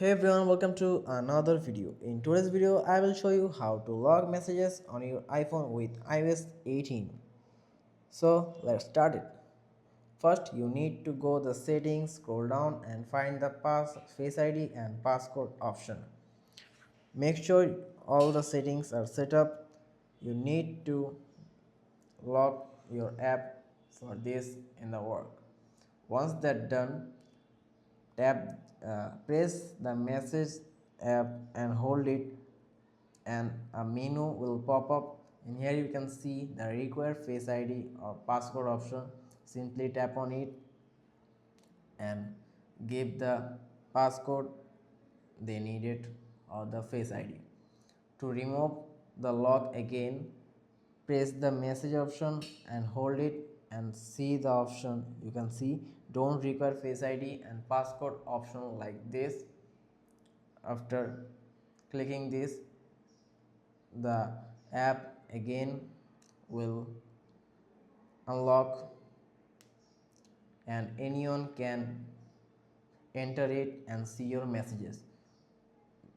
Hey everyone, welcome to another video. In today's video, I will show you how to log messages on your iPhone with iOS 18. So let's start it. First, you need to go the settings, scroll down and find the Face ID and passcode option. Make sure all the settings are set up. You need to lock your app for this in the work. Once that done, press the message app and hold it and a menu will pop up. In here you can see the require face id or passcode option. Simply tap on it and give the passcode they needed or the face id. To remove the lock again, press the message option and hold it and see the option. You can see don't require face id and passcode option like this. After clicking this, the app again will unlock and anyone can enter it and see your messages.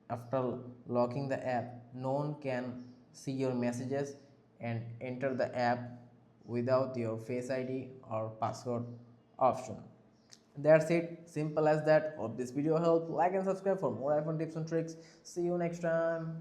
After locking the app, no one can see your messages and enter the app without your face id or password option. That's it, simple as that. Hope this video helped. Like and subscribe for more iPhone tips and tricks. See you next time.